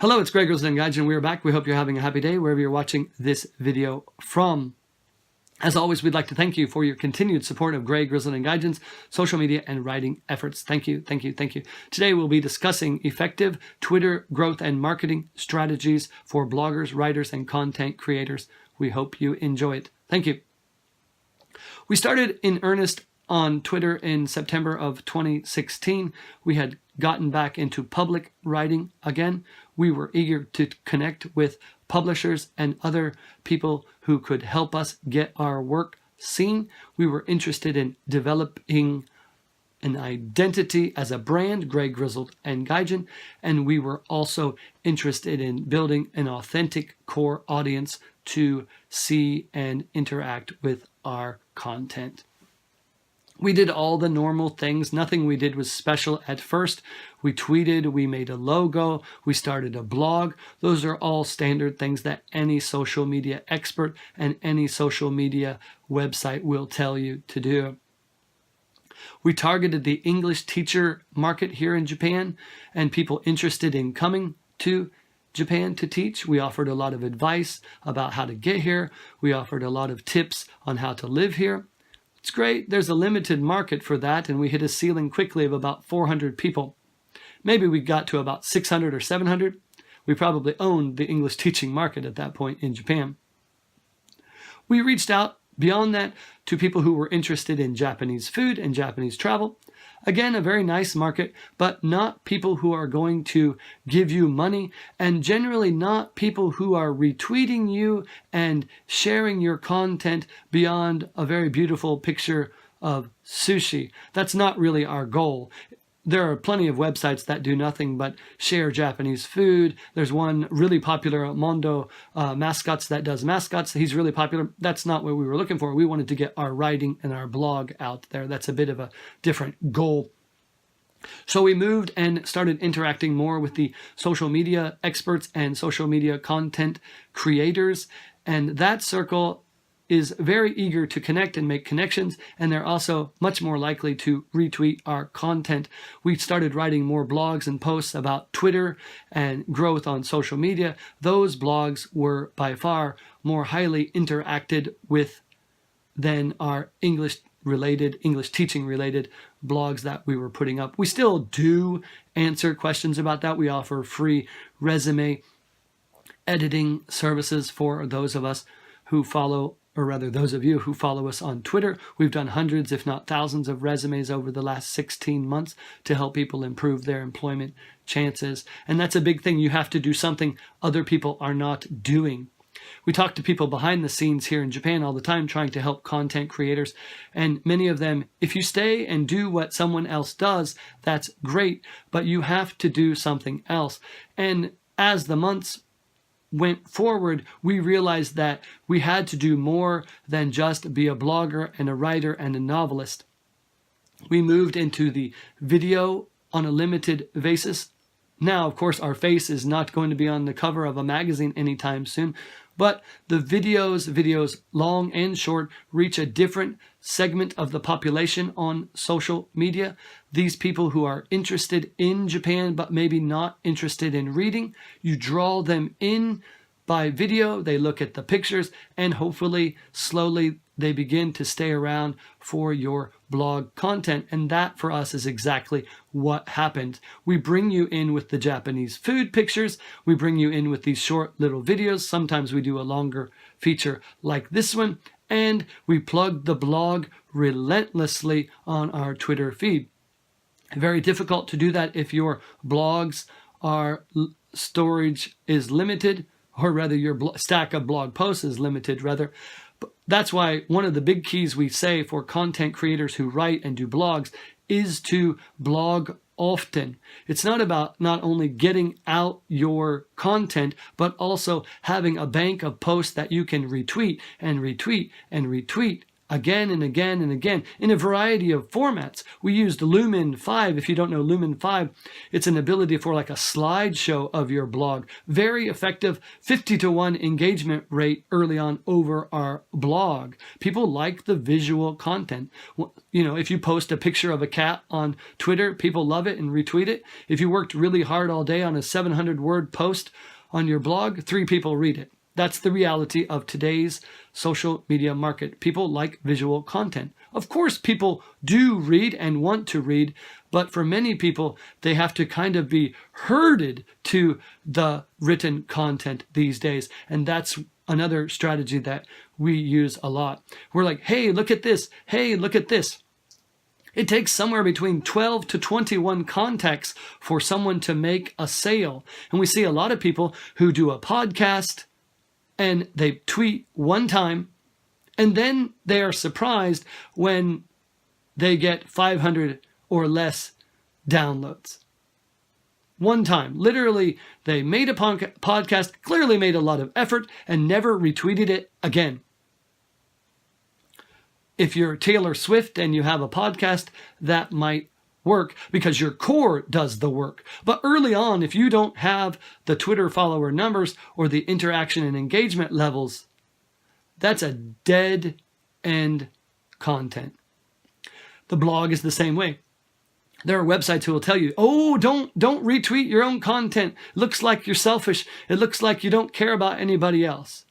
Hello, it's Greg and Gaijin. We're back. We hope you're having a happy day wherever you're watching this video from. As always, we'd like to thank you for your continued support of Greg, Grizzled, and Gaijin's social media and writing efforts. Thank you, thank you, thank you. Today we'll be discussing effective Twitter growth and marketing strategies for bloggers, writers, and content creators. We hope you enjoy it. Thank you. We started in earnest on Twitter in September of 2016. We had gotten back into public writing again. We were eager to connect with publishers and other people who could help us get our work seen. We were interested in developing an identity as a brand, Greg, Grizzled, and Gaijin, and we were also interested in building an authentic core audience to see and interact with our content. We did all the normal things. Nothing we did was special at first. We tweeted, we made a logo, we started a blog. Those are all standard things that any social media expert and any social media website will tell you to do. We targeted the English teacher market here in Japan and people interested in coming to Japan to teach. We offered a lot of advice about how to get here. We offered a lot of tips on how to live here. It's great. There's a limited market for that, and we hit a ceiling quickly of about 400 people. Maybe we got to about 600 or 700. We probably owned the English teaching market at that point in Japan. We reached out beyond that to people who were interested in Japanese food and Japanese travel. Again, a very nice market, but not people who are going to give you money, and generally not people who are retweeting you and sharing your content beyond a very beautiful picture of sushi. That's not really our goal. There are plenty of websites that do nothing but share Japanese food. There's one really popular, Mondo Mascots, that does mascots. He's really popular. That's not what we were looking for. We wanted to get our writing and our blog out there. That's a bit of a different goal. So we moved and started interacting more with the social media experts and social media content creators. And that circle is very eager to connect and make connections, and they're also much more likely to retweet our content. We started writing more blogs and posts about Twitter and growth on social media. Those blogs were by far more highly interacted with than our English teaching related blogs that we were putting up. We still do answer questions about that. We offer free resume editing services for those of us who follow, or rather those of you who follow us on Twitter. We've done hundreds, if not thousands, of resumes over the last 16 months to help people improve their employment chances. And that's a big thing. You have to do something other people are not doing. We talk to people behind the scenes here in Japan all the time trying to help content creators. And many of them, if you stay and do what someone else does, that's great, but you have to do something else. And as the months went forward, we realized that we had to do more than just be a blogger and a writer and a novelist. We moved into the video on a limited basis. Now, of course, our face is not going to be on the cover of a magazine anytime soon, but the videos long and short, reach a different segment of the population on social media. These people who are interested in Japan but maybe not interested in reading, you draw them in by video, they look at the pictures, and hopefully slowly they begin to stay around for your blog content. And that for us is exactly what happened. We bring you in with the Japanese food pictures. We bring you in with these short little videos. Sometimes we do a longer feature like this one, and we plug the blog relentlessly on our Twitter feed. Very difficult to do that if your blogs are storage is limited, or rather your stack of blog posts is limited rather. That's why one of the big keys we say for content creators who write and do blogs is to blog often. It's not about not only getting out your content, but also having a bank of posts that you can retweet and retweet and retweet again and again and again in a variety of formats. We used Lumen 5. If you don't know Lumen 5, it's an ability for like a slideshow of your blog. Very effective, 50-to-1 engagement rate early on over our blog. People like the visual content. You know, if you post a picture of a cat on Twitter, people love it and retweet it. If you worked really hard all day on a 700-word post on your blog, 3 people read it. That's the reality of today's social media market. People like visual content. Of course, people do read and want to read, but for many people, they have to kind of be herded to the written content these days. And that's another strategy that we use a lot. We're like, hey, look at this. Hey, look at this. It takes somewhere between 12 to 21 contacts for someone to make a sale. And we see a lot of people who do a podcast and they tweet one time, and then they are surprised when they get 500 or less downloads. One time, literally, they made a podcast, clearly made a lot of effort, and never retweeted it again. If you're Taylor Swift and you have a podcast, that might work because your core does the work. But early on, if you don't have the Twitter follower numbers or the interaction and engagement levels, that's a dead end content. The blog is the same way. There are websites who will tell you, oh, don't retweet your own content. It looks like you're selfish. It looks like you don't care about anybody else.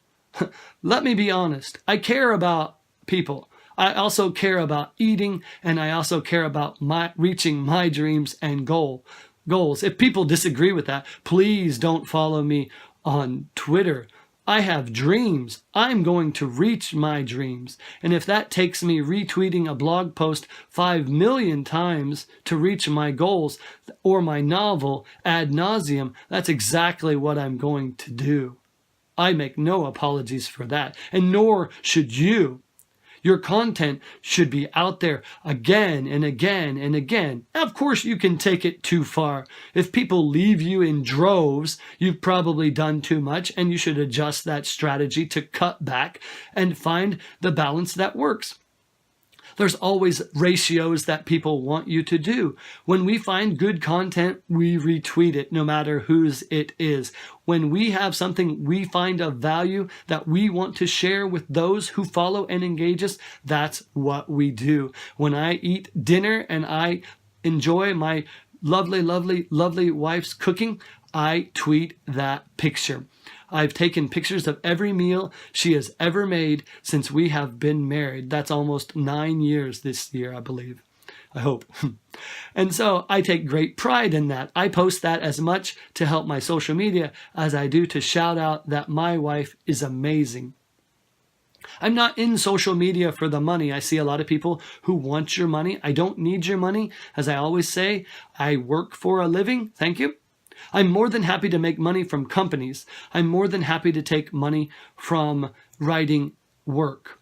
Let me be honest. I care about people. I also care about eating, and I also care about reaching my dreams and goals. If people disagree with that, please don't follow me on Twitter. I have dreams. I'm going to reach my dreams. And if that takes me retweeting a blog post 5 million times to reach my goals or my novel ad nauseum, that's exactly what I'm going to do. I make no apologies for that, and nor should you. Your content should be out there again and again and again. Now, of course, you can take it too far. If people leave you in droves, you've probably done too much, and you should adjust that strategy to cut back and find the balance that works. There's always ratios that people want you to do. When we find good content, we retweet it, no matter whose it is. When we have something we find of value that we want to share with those who follow and engage us, that's what we do. When I eat dinner and I enjoy my lovely, lovely, lovely wife's cooking, I tweet that picture. I've taken pictures of every meal she has ever made since we have been married. That's almost 9 years this year, I believe. I hope. And so I take great pride in that. I post that as much to help my social media as I do to shout out that my wife is amazing. I'm not in social media for the money. I see a lot of people who want your money. I don't need your money. As I always say, I work for a living. Thank you. I'm more than happy to make money from companies. I'm more than happy to take money from writing work.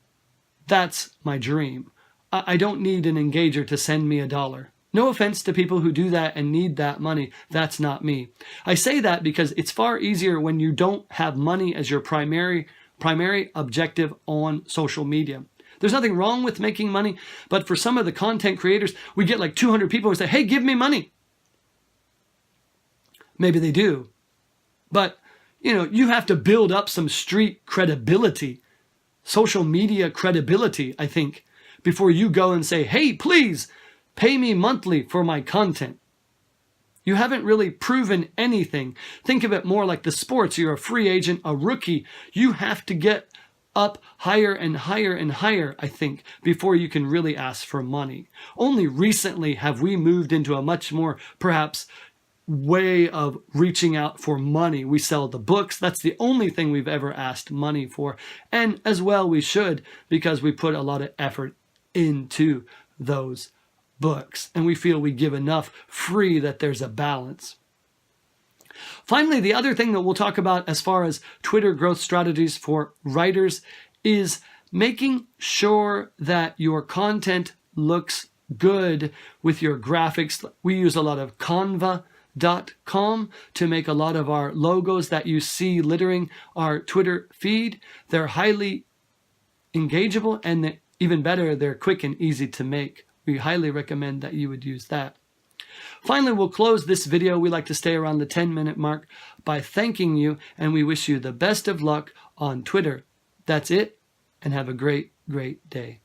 That's my dream. I don't need an engager to send me $1. No offense to people who do that and need that money. That's not me. I say that because it's far easier when you don't have money as your primary objective on social media. There's nothing wrong with making money, but for some of the content creators, we get like 200 people who say, hey, give me money. Maybe they do. But, you have to build up some street credibility, social media credibility, I think, before you go and say, hey, please pay me monthly for my content. You haven't really proven anything. Think of it more like the sports. You're a free agent, a rookie. You have to get up higher and higher and higher, I think, before you can really ask for money. Only recently have we moved into a much more, perhaps, way of reaching out for money. We sell the books. That's the only thing we've ever asked money for. And as well we should, because we put a lot of effort into those books. And we feel we give enough free that there's a balance. Finally, the other thing that we'll talk about as far as Twitter growth strategies for writers is making sure that your content looks good with your graphics. We use a lot of Canva.com to make a lot of our logos that you see littering our Twitter feed. They're highly engageable and Even better, they're quick and easy to make. We highly recommend that you would use that. Finally, we'll close this video. We like to stay around the 10-minute mark by thanking you, and we wish you the best of luck on Twitter. That's it, and have a great, great day.